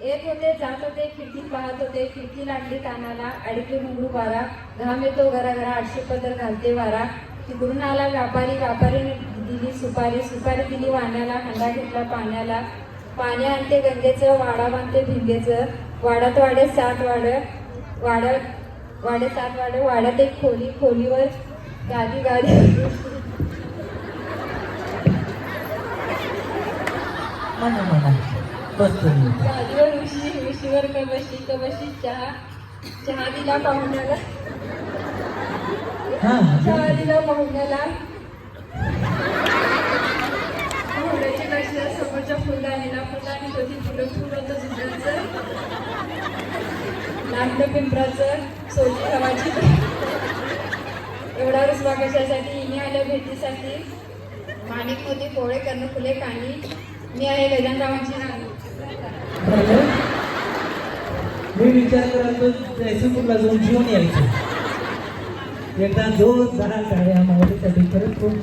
येत होते जात होते खिडकीत पाहत होते, खिडकी लागली कानाला, अडकली मुंगरू बारा, घाम येतो घराघरा, 800 पदर घालते वारा. तिकडून आला व्यापारी, व्यापारीने दिली सुपारी, सुपारी दिली वाण्याला, हंडा घेतला पाण्याला. पाणी आणते गंगेचं, वाडा बांधते भिंगेचं, वाड्यात वाडे 7 वाड, वाडे 7 वाड, वाड्यात एक खोली, खोलीवर गादी गादी म्हणा म्हणा बसतो मी. गादीवर उशी, उशीवर कबशी, कबशी चहा, चहा दिला पाहुण्याला, हा चहा दिला पाहुण्याला. फुलाची कशा समोरच्या फुलदाणीला, फुलदाणीत होती फुलं, फुल होतं दुधाचं, लागलं पिंपराचं, सोजी हवाची. एवढा रुसवा कशासाठी, हिने आल्या भेटीसाठी. माणिक मोती पोळे कर्ण फुले कानी, मी आहे गजानरावांची राणी. मी विचार करतो जयसिंगपूरला जाऊन जेवून यायचं. एकदा 2-10 साड्या मावळीसाठी परत खूप